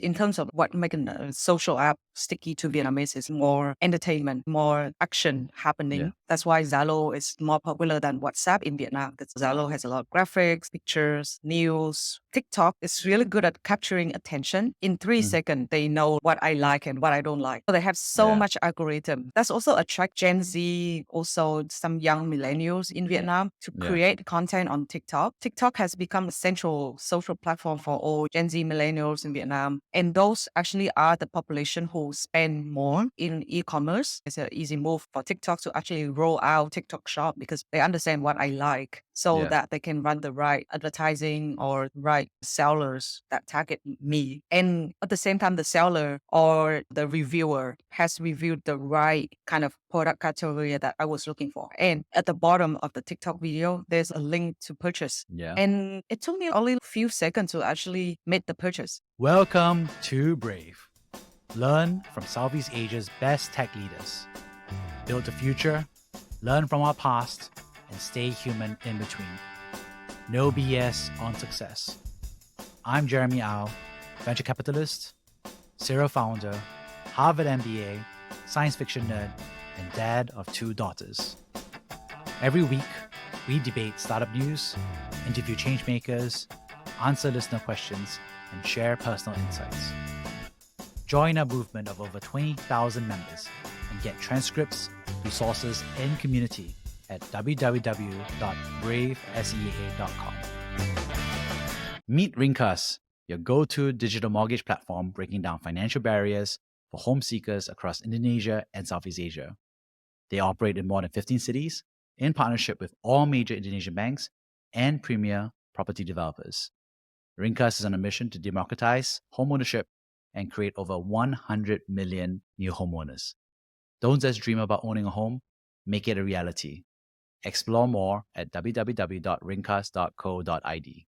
In terms of what making a social app sticky to Vietnamese is more entertainment, more action Yeah. happening. That's why Zalo is more popular than WhatsApp in Vietnam because Zalo has a lot of graphics, pictures, news. TikTok is really good at capturing attention. In three Mhm. seconds, they know what I like and what I don't like. So they have so Yeah. much algorithm. That's also attract Gen Z, also some young millennials in Vietnam to Yeah. create content on TikTok. TikTok has become a central social platform for all Gen Z millennials in Vietnam. And those actually are the population who spend more in e-commerce. It's an easy move for TikTok to actually roll out TikTok Shop because they understand what I like so Yeah. that they can run the right advertising or right sellers that target me. And at the same time, the seller or the reviewer has reviewed the right kind of product category that I was looking for. And at the bottom of the TikTok video, there's a link to purchase. Yeah. And it took me only a few seconds to actually make the purchase. Welcome to Brave. Learn from Southeast Asia's best tech leaders. Build the future, learn from our past, and stay human in between. No BS on success. I'm Jeremy Au, venture capitalist, serial founder, Harvard MBA, science fiction nerd, and dad of 2 daughters. Every week, we debate startup news, interview changemakers, answer listener questions, and share personal insights. Join our movement of over 20,000 members and get transcripts, resources, and community at www.bravesea.com. Meet Ringkas, your go-to digital mortgage platform breaking down financial barriers for home seekers across Indonesia and Southeast Asia. They operate in more than 15 cities in partnership with all major Indonesian banks and premier property developers. Ringkas is on a mission to democratize homeownership and create over 100 million new homeowners. Don't just dream about owning a home, make it a reality. Explore more at www.ringkas.co.id.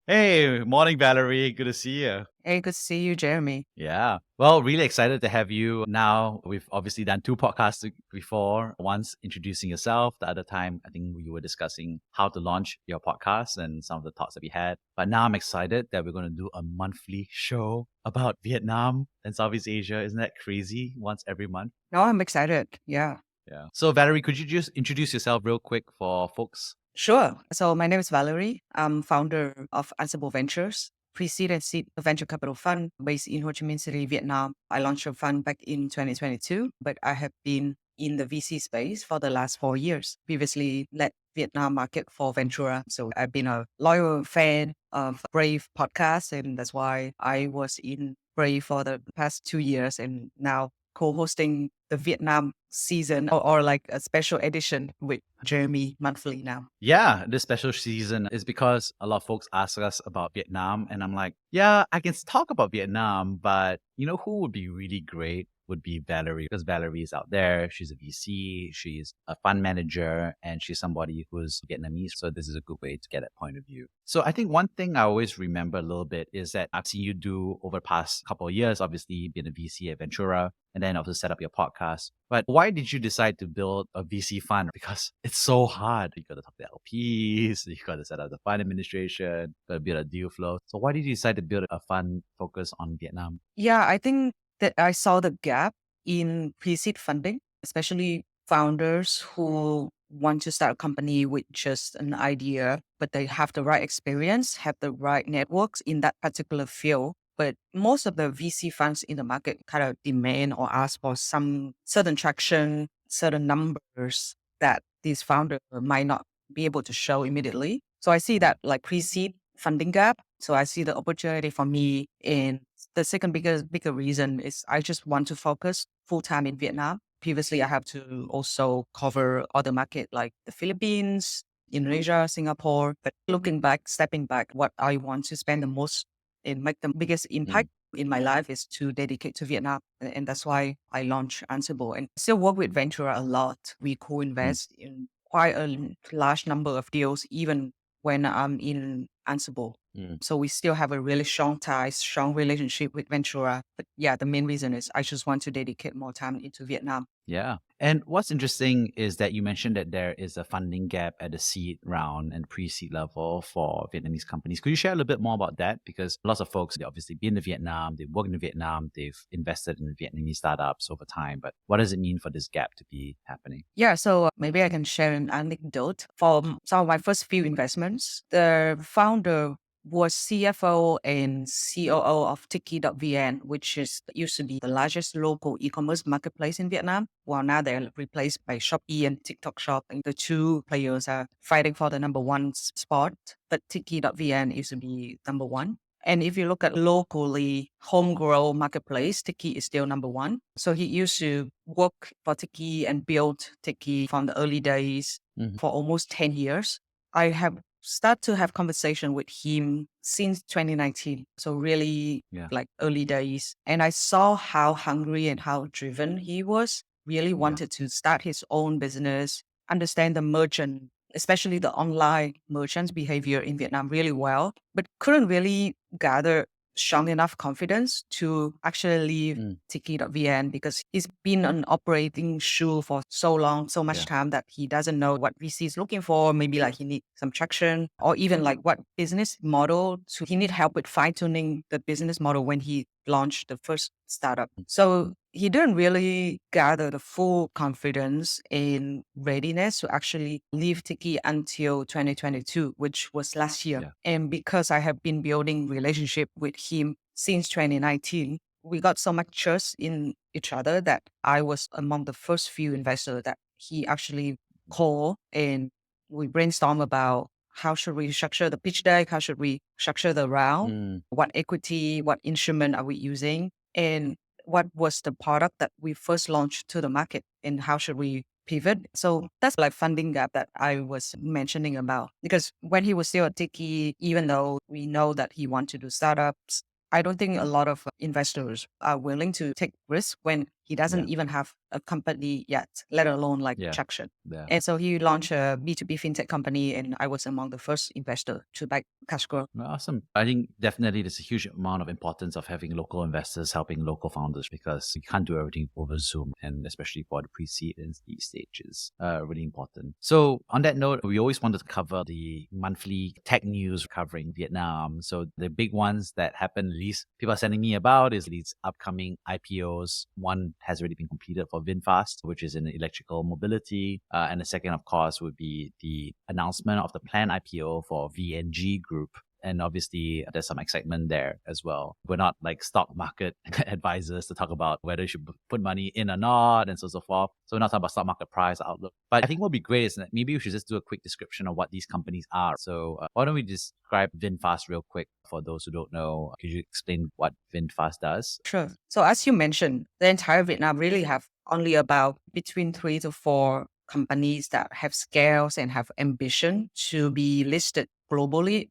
Hey, morning, Valerie. Good to see you. Hey, good to see you, Jeremy. Yeah. Well, really excited to have you now. We've obviously done 2 podcasts before. Once introducing yourself, the other time, I think we were discussing how to launch your podcast and some of the thoughts that we had. But now I'm excited that we're going to do a monthly show about Vietnam and Southeast Asia. Isn't that crazy? Once every month. No, I'm excited. Yeah. Yeah. So, Valerie, could you just introduce yourself real quick for folks? Sure. So my name is Valerie. I'm founder of Ansible Ventures, pre-seed and seed venture capital fund based in Ho Chi Minh City, Vietnam. I launched a fund back in 2022, but I have been in the VC space for the last 4 years. Previously led Vietnam market for Ventura. So I've been a loyal fan of Brave podcast, and that's why I was in Brave for the past 2 years and now co-hosting the Vietnam season or like a special edition with Jeremy monthly now. Yeah, this special season is because a lot of folks ask us about Vietnam, and I'm like, yeah, I can talk about Vietnam, but you know who would be really great would be Valerie, because Valerie is out there. She's a VC, she's a fund manager, and she's somebody who's Vietnamese. So this is a good way to get that point of view. So I think one thing I always remember a little bit is that I've seen you do over the past couple of years, obviously being a VC at Ventura, and then also set up your podcast. But why did you decide to build a VC fund? Because it's so hard. You got to talk to LPs, you got to set up the fund administration, got to build a deal flow. So why did you decide to build a fund focused on Vietnam? Yeah, I think that I saw the gap in pre-seed funding, especially founders who want to start a company with just an idea, but they have the right experience, have the right networks in that particular field. But most of the VC funds in the market kind of demand or ask for some certain traction, certain numbers that these founders might not be able to show immediately. So I see that like pre-seed funding gap. So I see the opportunity for me in the second bigger reason is I just want to focus full time in Vietnam. Previously, I have to also cover other market like the Philippines, Indonesia, Singapore. But looking back, stepping back, what I want to spend the most and make the biggest impact in my life is to dedicate to Vietnam. And that's why I launched Ansible and still work with Ventura a lot. We Mm. co-invest in quite a large number of deals, even when I'm in Ansible. Mm. So we still have a really strong ties, strong relationship with Ventura. But yeah, the main reason is I just want to dedicate more time into Vietnam. Yeah. And what's interesting is that you mentioned that there is a funding gap at the seed round and pre-seed level for Vietnamese companies. Could you share a little bit more about that? Because lots of folks, they obviously been to Vietnam, they've worked in Vietnam, they've invested in Vietnamese startups over time. But what does it mean for this gap to be happening? Yeah, so maybe I can share an anecdote. For some of my first few investments, the founder was CFO and COO of Tiki.vn, which is used to be the largest local e-commerce marketplace in Vietnam. Well, now they're replaced by Shopee and TikTok Shop, and the two players are fighting for the number one spot. But Tiki.vn used to be number one. And if you look at locally homegrown marketplace, Tiki is still number one. So he used to work for Tiki and build Tiki from the early days Mhm. for almost 10 years. I have started to have conversation with him since 2019. So really Yeah. like early days. And I saw how hungry and how driven he was, really Yeah. wanted to start his own business, understand the merchant, especially the online merchants behavior in Vietnam really well, but couldn't really gather strong enough confidence to actually leave Mm. Tiki.vn because he's been an operating shoe for so long, so much Yeah. time that he doesn't know what VC is looking for. Maybe like he needs some traction or even like what business model. So he need help with fine tuning the business model when he launched the first startup. So he didn't really gather the full confidence and readiness to actually leave Tiki until 2022, which was last year. Yeah. And because I have been building relationship with him since 2019, we got so much trust in each other that I was among the first few investors that he actually called and we brainstorm about how should we structure the pitch deck, how should we structure the round, Mm. what equity, what instrument are we using, and what was the product that we first launched to the market and how should we pivot. So that's like funding gap that I was mentioning about. Because when he was still at Tiki, even though we know that he wanted to do startups, I don't think a lot of investors are willing to take risk when he Yeah. doesn't even have a company yet, let alone like Yeah. traction. Yeah. And so he launched a B2B fintech company, and I was among the first investor to back cash growth. Well, awesome. I think definitely there's a huge amount of importance of having local investors helping local founders because you can't do everything over Zoom, and especially for the pre-seed and seed stages, really important. So on that note, we always wanted to cover the monthly tech news covering Vietnam. So the big ones that happen, at least people are sending me about, is these upcoming IPOs. One has already been completed for VinFast, which is in electrical mobility, and the second, of course, would be the announcement of the planned IPO for VNG Group. And obviously, there's some excitement there as well. We're not like stock market advisors to talk about whether you should put money in or not, and so on and so forth. So we're not talking about stock market price outlook. But I think what would be great is that maybe we should just do a quick description of what these companies are. So why don't we describe VinFast real quick for those who don't know? Could you explain what VinFast does? Sure. So as you mentioned, the entire Vietnam really have only about between 3 to 4 companies that have scales and have ambition to be listed globally,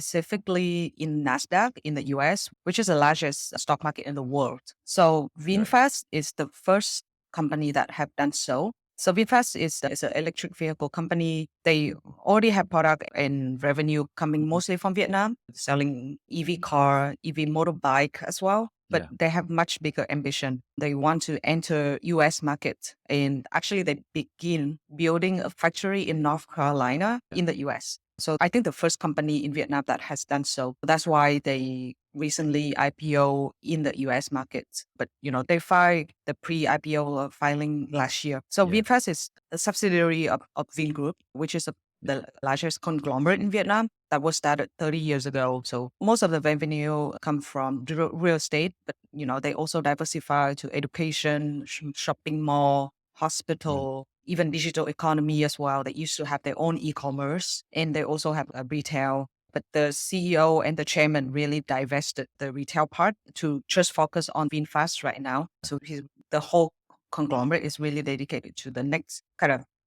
specifically in NASDAQ in the US, which is the largest stock market in the world. So Right. VinFast is the first company that have done so. So VinFast is an electric vehicle company. They already have product and revenue coming mostly from Vietnam, selling EV car, EV motorbike as well. But Yeah. they have much bigger ambition. They want to enter US market. And actually they begin building a factory in North Carolina in the US. So I think the first company in Vietnam that has done so. That's why they recently IPO in the US market. But they filed the pre-IPO filing last year. So Yeah. VinFast is a subsidiary of Vingroup, which is the largest conglomerate in Vietnam that was started 30 years ago. So most of the revenue come from real estate, but they also diversify to education, shopping mall, Mm. hospital, even digital economy as well. They used to have their own e-commerce and they also have a retail. But the CEO and the chairman really divested the retail part to just focus on VinFast right now. So the whole conglomerate is really dedicated to the next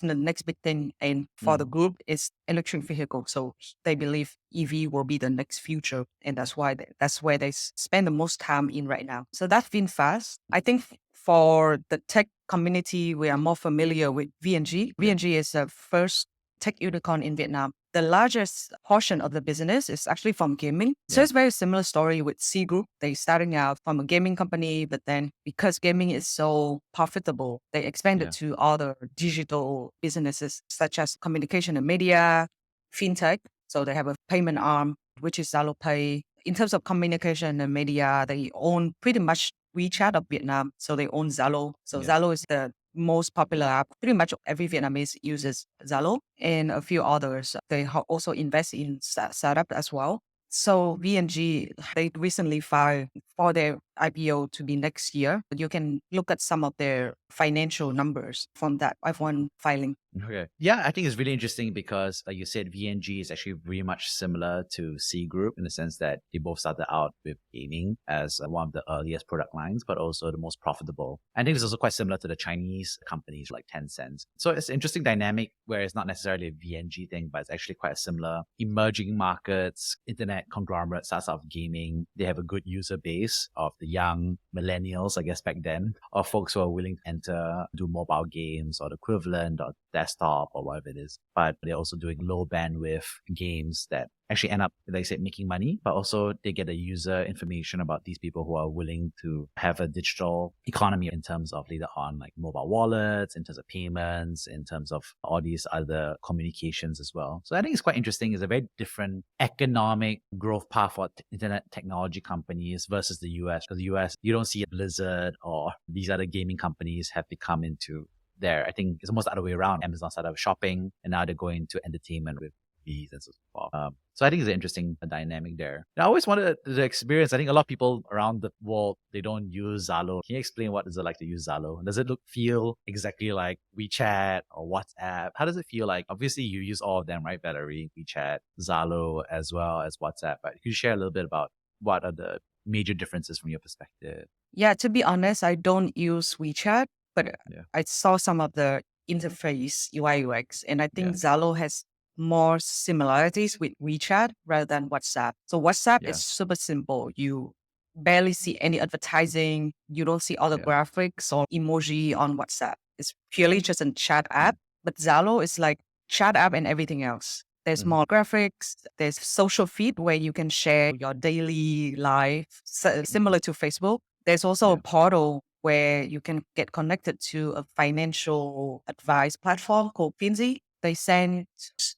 the next big thing. And for the Mm. group, it's electric vehicle. So they believe EV will be the next future. And that's why that's where they spend the most time in right now. So that's VinFast. I think for the tech community, we are more familiar with VNG. Yeah. VNG is the first tech unicorn in Vietnam. the largest portion of the business is actually from gaming. So Yeah. it's very similar story with C Group. They starting out from a gaming company, but then because gaming is so profitable, they expanded Yeah. to other digital businesses such as communication and media, fintech. So they have a payment arm, which is Zalo Pay. In terms of communication and media, they own pretty much WeChat of Vietnam. So they own Zalo. So Yeah. Zalo is the most popular app. Pretty much every Vietnamese uses Zalo and a few others. They also invest in startup as well. So VNG, they recently filed for their IPO to be next year. But you can look at some of their financial numbers from that F1 filing. Okay. Yeah, I think it's really interesting because, like you said, VNG is actually very much similar to C Group in the sense that they both started out with gaming as one of the earliest product lines, but also the most profitable. I think it's also quite similar to the Chinese companies like Tencent. So it's an interesting dynamic where it's not necessarily a VNG thing, but it's actually quite a similar emerging markets, internet conglomerate starts out with gaming. They have a good user base of the young millennials, I guess back then, of folks who are willing to enter, do mobile games or the equivalent or desktop or whatever it is. But they're also doing low bandwidth games that actually end up, like I said, making money, but also they get the user information about these people who are willing to have a digital economy in terms of later on like mobile wallets, in terms of payments, in terms of all these other communications as well. So I think it's quite interesting. It's a very different economic growth path for internet technology companies versus the US. Because the US, you don't see Blizzard or these other gaming companies have become into there. I think it's almost the other way around. Amazon started with shopping and now they're going to entertainment with these and so forth. So I think it's an interesting dynamic there. And I always wanted the experience. I think a lot of people around the world, they don't use Zalo. Can you explain what is it like to use Zalo? Does it feel exactly like WeChat or WhatsApp? How does it feel like? Obviously, you use all of them, right? Valerie, WeChat, Zalo, as well as WhatsApp. But could you share a little bit about what are the major differences from your perspective? Yeah, to be honest, I don't use WeChat, but Yeah. I saw some of the interface UI UX, and I Yeah. think Zalo has more similarities with WeChat rather than WhatsApp. So WhatsApp is Yeah. super simple. You barely see any advertising. You don't see all the Yeah. graphics or emoji on WhatsApp. It's purely just a chat Mm. app. But Zalo is like chat app and everything else. There's Mhm. more graphics. There's social feed where you can share your daily life, similar to Facebook. There's also a Yeah. portal where you can get connected to a financial advice platform called Finzi. They send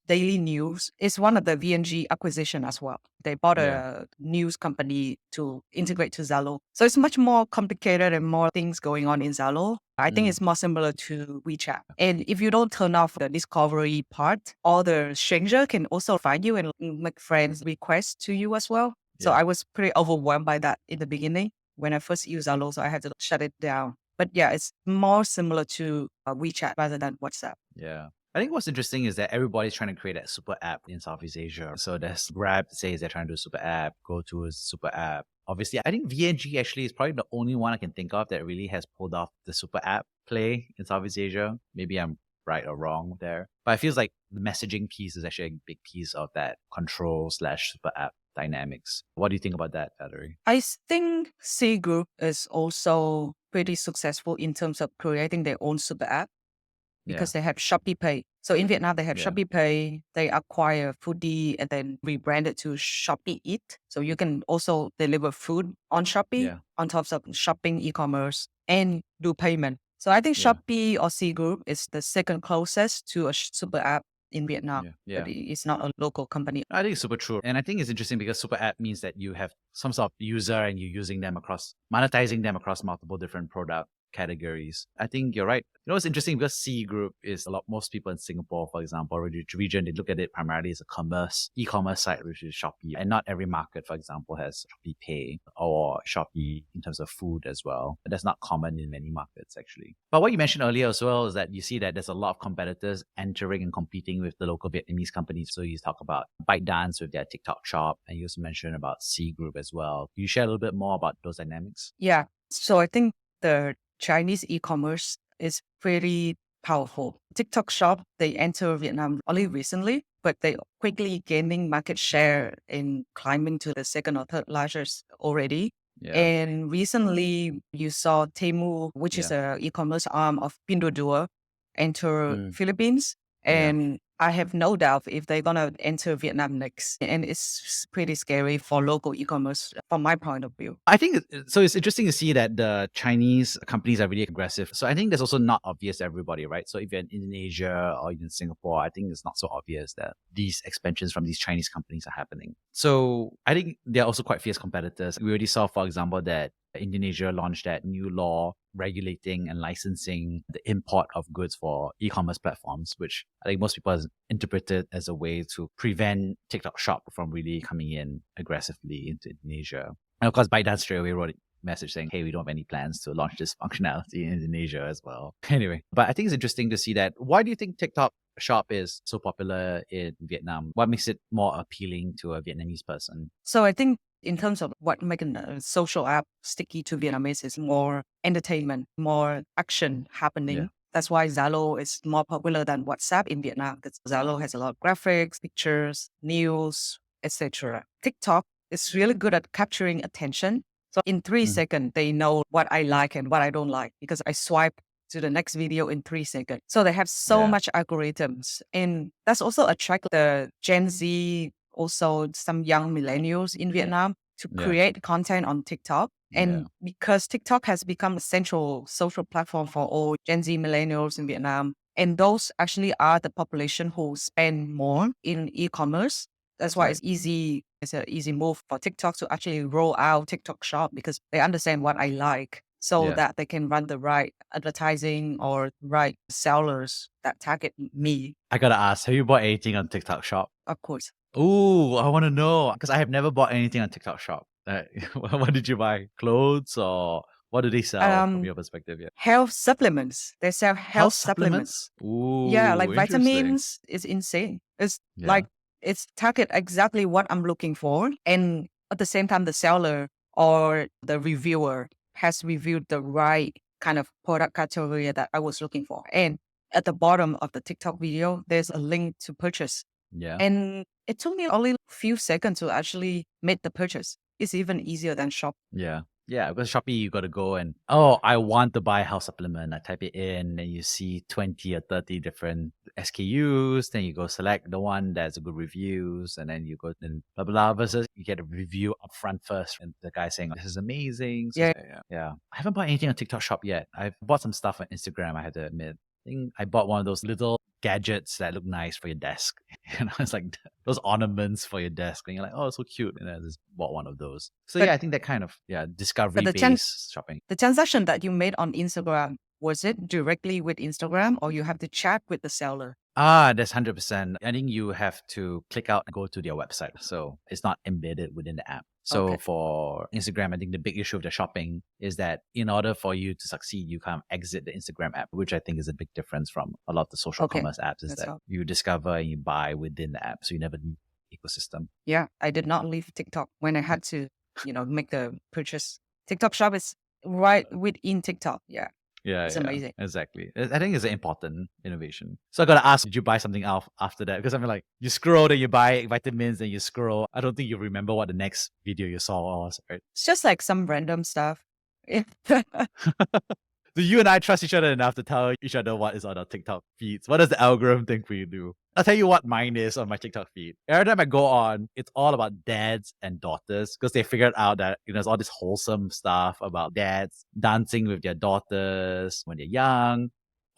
daily news. It's one of the VNG acquisition as well. They bought Yeah. a news company to integrate to Zalo. So it's much more complicated and more things going on in Zalo. I think Mm. it's more similar to WeChat. And if you don't turn off the discovery part, all the stranger can also find you and make friends requests to you as well. So Yeah. I was pretty overwhelmed by that in the beginning when I first used Zalo, so I had to shut it down. But yeah, it's more similar to WeChat rather than WhatsApp. Yeah. I think what's interesting is that everybody's trying to create that super app in Southeast Asia. So there's Grab says they're trying to do a super app, GoTo is a super app. Obviously, I think VNG actually is probably the only one I can think of that really has pulled off the super app play in Southeast Asia. Maybe I'm right or wrong there. But it feels like the messaging piece is actually a big piece of that control slash super app dynamics. What do you think about that, Valerie? Think C Group is also pretty successful in terms of creating their own super app Yeah. because they have Shopee Pay. So in Vietnam, they have Yeah. Shopee Pay. They acquire Foodie and then rebranded to Shopee Eat. So you can also deliver food on Shopee Yeah. on top of shopping e-commerce and do payment. So I think Yeah. Shopee or C Group is the second closest to a super app in Vietnam, Yeah. but Yeah. it's not a local company. I think it's super true. And I think it's interesting because super app means that you have some sort of user and you're using them across, monetizing them across multiple different product categories. I think you're right. You know, it's interesting because C Group is a lot, most people in Singapore, for example, or the region, they look at it primarily as a e-commerce site, which is Shopee. And not every market, for example, has Shopee Pay or Shopee in terms of food as well. But that's not common in many markets, actually. But what you mentioned earlier as well is that you see that there's a lot of competitors entering and competing with the local Vietnamese companies. So you talk about ByteDance with their TikTok shop, and you also mentioned about C Group as well. Can you share a little bit more about those dynamics? Yeah. So I think the Chinese e-commerce is pretty powerful. TikTok shop, they enter Vietnam only recently, but they quickly gaining market share and climbing to the second or third largest already. Yeah. And recently you saw Temu, which is Yeah. a e-commerce arm of Pinduoduo, enter Mm. Philippines. Yeah. And I have no doubt if they're gonna enter Vietnam next, and it's pretty scary for local e-commerce from my point of view. I think so. It's interesting to see that the Chinese companies are really aggressive. So I think that's also not obvious to everybody, right? So if you're in Indonesia or in Singapore, I think it's not so obvious that these expansions from these Chinese companies are happening. So I think they're also quite fierce competitors. We already saw, for example, that Indonesia launched that new law regulating and licensing the import of goods for e-commerce platforms, which I think most people has interpreted as a way to prevent TikTok Shop from really coming in aggressively into Indonesia. And of course, ByteDance straight away wrote a message saying, hey, we don't have any plans to launch this functionality in Indonesia as well. Anyway, but I think it's interesting to see that. Why do you think TikTok Shop is so popular in Vietnam? What makes it more appealing to a Vietnamese person? So I think in terms of what makes a social app sticky to Vietnamese is more entertainment, more action happening. Yeah. That's why Zalo is more popular than WhatsApp in Vietnam, because Zalo has a lot of graphics, pictures, news, etc. TikTok is really good at capturing attention. So in 3 seconds, they know what I like and what I don't like because I swipe to the next video in 3 seconds. So they have so Yeah. much algorithms. And that's also attract the Gen Z, also some young millennials in Vietnam to Yeah. create content on TikTok. And Yeah. because TikTok has become a central social platform for all Gen Z millennials in Vietnam, and those actually are the population who spend more in e-commerce. That's why it's easy. It's an easy move for TikTok to actually roll out TikTok Shop because they understand what I like, so Yeah. that they can run the right advertising or right sellers that target me, I gotta ask, have you bought anything on TikTok Shop? of course. Oh, I want to know because I have never bought anything on TikTok Shop. What did you buy? Clothes or what do they sell from Um, your perspective? Yeah. Health supplements. They sell health Health supplements. supplements? Yeah, like Ooh, interesting. vitamins is insane. It's Yeah. like it's target exactly what I'm looking for. And at the same time, the seller or the reviewer has reviewed the right kind of product category that I was looking for. And at the bottom of the TikTok video, there's a link to purchase. Yeah. And it took me only a few seconds to actually make the purchase. It's even easier than shop. Yeah. Yeah, because Shopee, you got to go and, oh, I want to buy a health supplement. I type it in and you see 20 or 30 different SKUs. Then you go select the one that's a good reviews. And then you go and blah, blah, versus you get a review up front first. And the guy saying, this is amazing. So, Yeah. yeah. I haven't bought anything on TikTok Shop yet. I've bought some stuff on Instagram, I had to admit. I think I bought one of those little gadgets that look nice for your desk. It's like those ornaments for your desk. And you're like, oh, it's so cute. And I just bought one of those. So But yeah, I think that kind of, discovery the based shopping. The transaction that you made on Instagram, was it directly with Instagram or you have to chat with the seller? That's 100%. I think you have to click out and go to their website. So it's not embedded within the app. So Okay. for Instagram, I think the big issue of the shopping is that in order for you to succeed, you kind of exit the Instagram app, which I think is a big difference from a lot of the social Okay. commerce apps, is That's that all. you discover and you buy within the app. So you never leave the ecosystem. Yeah, I did not leave TikTok when I had to, make the purchase. TikTok shop is right within TikTok. Yeah, Yeah, it's yeah, amazing. exactly. I think it's an important innovation. So I gotta ask, did you buy something else after that? Because I mean, like, you scroll, then you buy vitamins, then you scroll. I don't think you remember what the next video you saw was, right? It's just like some random stuff. Do you and I trust each other enough to tell each other what is on our TikTok feeds? What does the algorithm think we do? I'll tell you what mine is on my TikTok feed. Every time I go on, it's all about dads and daughters because they figured out that there's all this wholesome stuff about dads dancing with their daughters when they're young,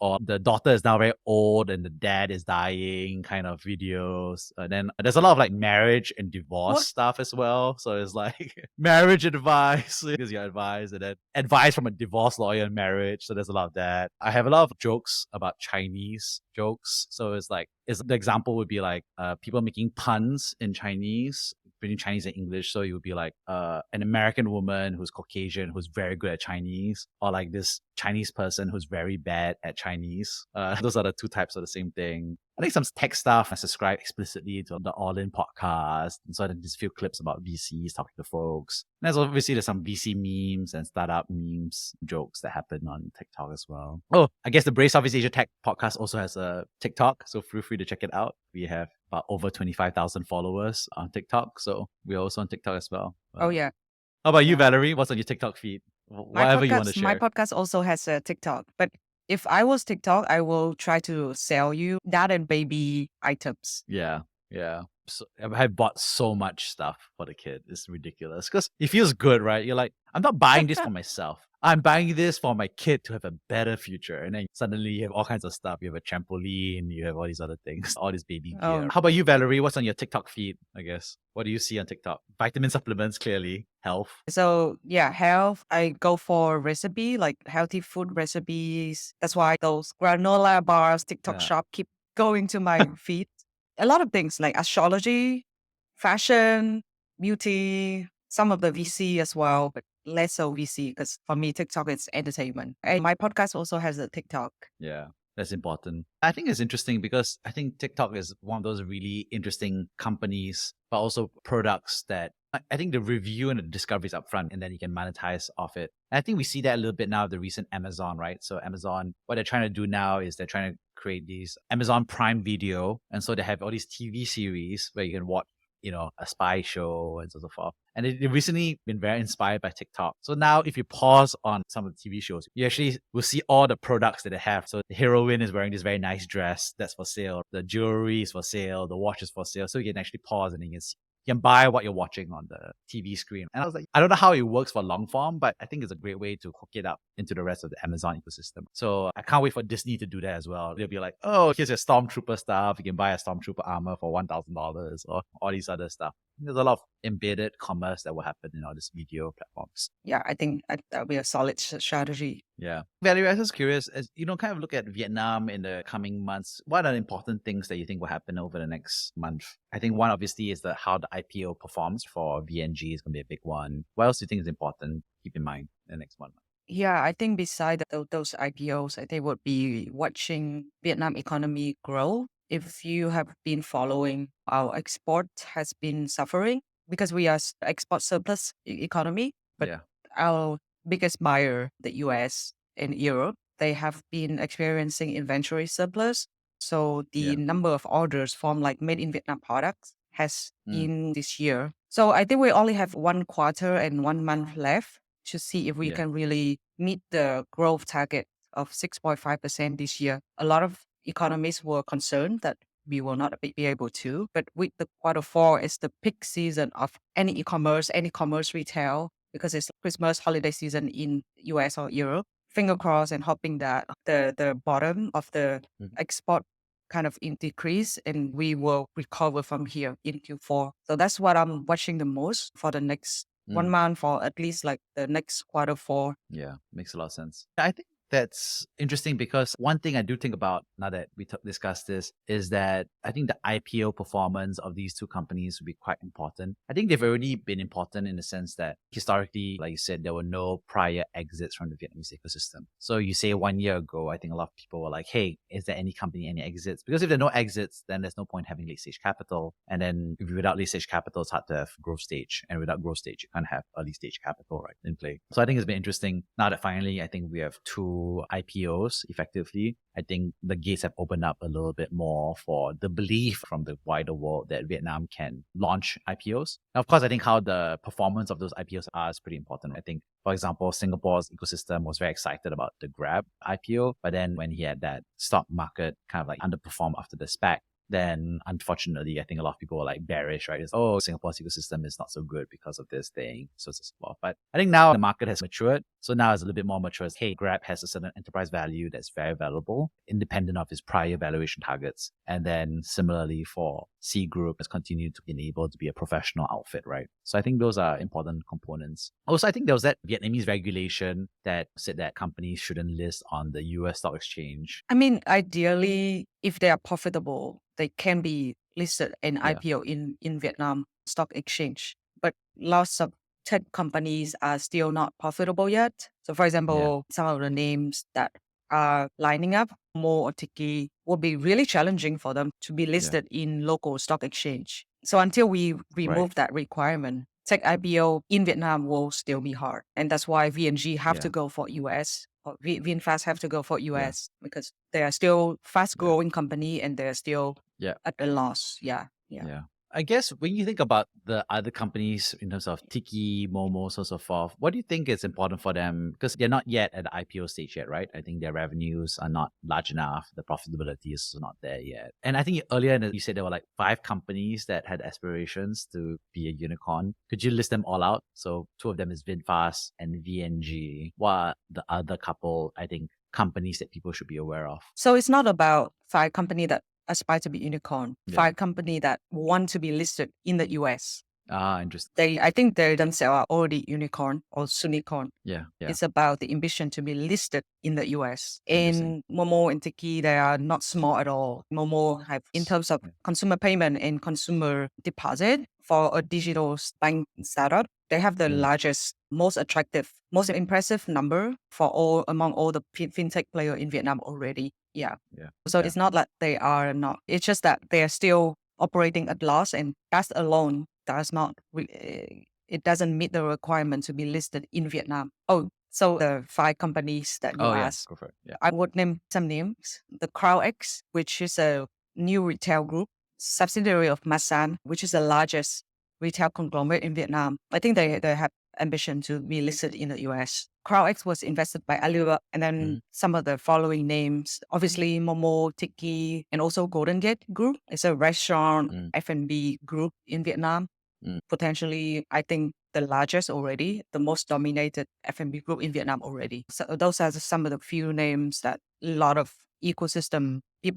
or the daughter is now very old and the dad is dying kind of videos. And then there's a lot of like marriage and divorce What? stuff as well. So it's like marriage advice, gives you advice, and then advice from a divorce lawyer in marriage. So there's a lot of that. I have a lot of jokes about Chinese jokes. So it's like, the example would be like people making puns in Chinese, between Chinese and English. So you would be like an American woman who's Caucasian, who's very good at Chinese, or like this Chinese person who's very bad at Chinese. Those are the two types of the same thing. I think some tech stuff. I subscribe explicitly to the All In podcast. And so there's a few clips about VCs talking to folks. And there's some VC memes and startup memes, jokes that happen on TikTok as well. Oh, I guess the Brave Southeast Asia Tech podcast also has a TikTok. So feel free to check it out. We have about over 25,000 followers on TikTok. So we're also on TikTok as well. Oh yeah. How about you, Yeah. Valerie? What's on your TikTok feed? My Whatever you want to my share. podcast also has a TikTok, but If I was TikTok, I will try to sell you dad and baby items. Yeah, yeah. So I bought so much stuff for the kid. It's ridiculous because it feels good, right? You're like, I'm not buying this for myself. I'm buying this for my kid to have a better future. And then suddenly you have all kinds of stuff. You have a trampoline, you have all these other things, all this baby gear. Oh, How about you, Valerie? What's on your TikTok feed, I guess? What do you see on TikTok? Vitamin supplements, clearly. Health. so yeah, health. I go for recipe, like healthy food recipes. That's why those granola bars, TikTok Yeah. shop keep going to my feed. A lot of things like astrology, fashion, beauty, some of the VC as well, but less so VC because for me, TikTok is entertainment. And my podcast also has a TikTok. Yeah, that's important. I think it's interesting because I think TikTok is one of those really interesting companies, but also products that I think the review and the discovery is upfront and then you can monetize off it. And I think we see that a little bit now, the recent Amazon, right? So Amazon, what they're trying to do now is they're trying to create these Amazon Prime Video. And so they have all these TV series where you can watch, a spy show and so forth. And they've recently been very inspired by TikTok. So now if you pause on some of the TV shows, you actually will see all the products that they have. So the heroine is wearing this very nice dress that's for sale. The jewelry is for sale. The watch is for sale. So you can actually pause and you can buy what you're watching on the TV screen. And I was like, I don't know how it works for long form, but I think it's a great way to hook it up into the rest of the Amazon ecosystem. So I can't wait for Disney to do that as well. They'll be like, oh, here's your Stormtrooper stuff. You can buy a Stormtrooper armor for $1,000 or all these other stuff. There's a lot of embedded commerce that will happen in all these video platforms. Yeah, I think that'll be a solid strategy. Yeah. Valerie, I was just curious, as kind of look at Vietnam in the coming months, what are the important things that you think will happen over the next month? I think one obviously is how the IPO performs for VNG is going to be a big one. What else do you think is important? Keep in mind in the next 1 month. Yeah, I think beside those IPOs, I think would be watching Vietnam economy grow. If you have been following, our export has been suffering because we are export surplus economy. But Yeah. our biggest buyer, the US and Europe, they have been experiencing inventory surplus. So the Yeah. number of orders from like made in Vietnam products has Mm, in this year. So I think we only have 1 quarter and 1 month left to see if we yeah. can really meet the growth target of 6.5% this year. A lot of economists were concerned that we will not be able to, but with the Q4 is the peak season of any e-commerce, any commerce retail, because it's Christmas holiday season in US or Europe. Finger crossed and hoping that the bottom of the Mhm. export kind of in decrease and we will recover from here in Q4. So that's what I'm watching the most for the next one Mm. month or at least like the next Q4. Yeah, makes a lot of sense. I think that's interesting because one thing I do think about now that we discussed this is that I think the IPO performance of these two companies would be quite important. I think they've already been important in the sense that historically, like you said, there were no prior exits from the Vietnamese ecosystem. So you say 1 year ago, I think a lot of people were like, hey, is there any company, any exits? Because if there are no exits, then there's no point having late stage capital. And then without late stage capital, it's hard to have growth stage. And without growth stage, you can't have early stage capital, right, in play. So I think it's been interesting now that finally I think we have two IPOs effectively. I think the gates have opened up a little bit more for the belief from the wider world that Vietnam can launch IPOs. Now, of course, I think how the performance of those IPOs are is pretty important. I think, for example, Singapore's ecosystem was very excited about the Grab IPO, but then when he had that stock market kind of like underperform after the SPAC, then unfortunately, I think a lot of people are like bearish, right? It's, oh, Singapore's ecosystem is not so good because of this thing, so forth. But I think now the market has matured. So now it's a little bit more mature. Hey, Grab has a certain enterprise value that's very valuable, independent of its prior valuation targets. And then similarly for C Group has continued to be able to be a professional outfit, right? So I think those are important components. Also, I think there was that Vietnamese regulation that said that companies shouldn't list on the US stock exchange. I mean, ideally, if they are profitable, they can be listed in Yeah, IPO in Vietnam Stock Exchange. But lots of tech companies are still not profitable yet. So, for yeah, example, some of the names that are lining up, Momo or Tiki, will be really challenging for them to be yeah, listed in local stock exchange. So, until we right. remove that requirement, tech IPO in Vietnam will still be hard. And that's why VNG have to Yeah, go for US or VinFast have to go for yeah, US because they are still fast yeah, growing company and they're still yeah. at a loss. Yeah. Yeah. Yeah. I guess when you think about the other companies in terms of Tiki, Momo, so forth, what do you think is important for them? Because they're not yet at the IPO stage yet, right? I think their revenues are not large enough. The profitability is not there yet. And I think earlier you said there were like 5 companies that had aspirations to be a unicorn. Could you list them all out? So 2 of them is VinFast and VNG. What are the other couple, I think, companies that people should be aware of? So it's not about 5 company that aspire to be unicorn, Yeah. 5 company that want to be listed in the US. Ah, interesting. I think they themselves are already unicorn or sunicorn. Yeah. It's about the ambition to be listed in the US. Interesting. In Momo and Tiki, they are not small at all. Momo have, in terms of Yeah. consumer payment and consumer deposit for a digital bank startup, they have the largest, most attractive, most impressive number among all the fintech player in Vietnam already. Yeah. So it's not like they are not. It's just that they are still operating at loss, and that alone does not. It doesn't meet the requirement to be listed in Vietnam. Oh, so the 5 companies that you asked, go for it. Yeah. I would name some names. The CrownX, which is a new retail group, subsidiary of Masan, which is the largest retail conglomerate in Vietnam. I think they have ambition to be listed in the US. CrownX was invested by Alibaba, and then some of the following names, obviously Momo, Tiki, and also Golden Gate Group. It's a restaurant F&B group in Vietnam. Potentially, I think the largest already, the most dominated F&B group in Vietnam already. So those are some of the few names that a lot of people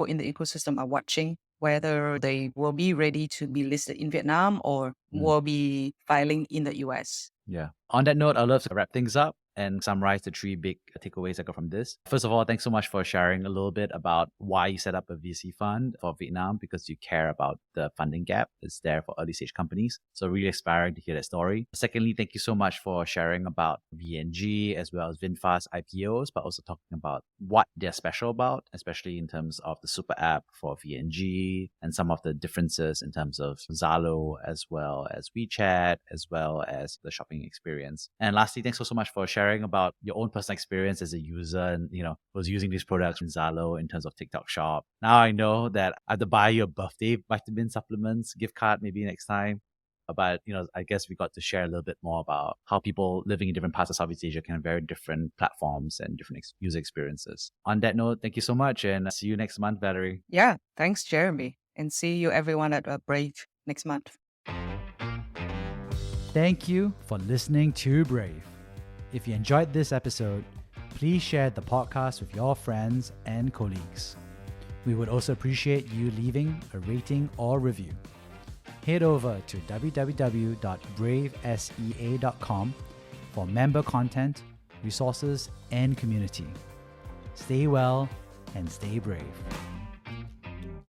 in the ecosystem are watching, whether they will be ready to be listed in Vietnam or will be filing in the US. Yeah. On that note, I'd love to wrap things up and summarize the 3 big takeaways I got from this. First of all, thanks so much for sharing a little bit about why you set up a VC fund for Vietnam, because you care about the funding gap that's there for early stage companies. So really inspiring to hear that story. Secondly, thank you so much for sharing about VNG as well as VinFast IPOs, but also talking about what they're special about, especially in terms of the super app for VNG and some of the differences in terms of Zalo as well as WeChat, as well as the shopping experience. And lastly, thanks so much for sharing about your own personal experience as a user and, was using these products in Zalo in terms of TikTok shop. Now I know that I have to buy you a birthday vitamin supplements gift card maybe next time. But, I guess we got to share a little bit more about how people living in different parts of Southeast Asia can have very different platforms and different user experiences. On that note, thank you so much and see you next month, Valerie. Yeah, thanks, Jeremy. And see you everyone at Brave next month. Thank you for listening to Brave. If you enjoyed this episode, please share the podcast with your friends and colleagues. We would also appreciate you leaving a rating or review. Head over to www.bravesea.com for member content, resources, and community. Stay well and stay brave.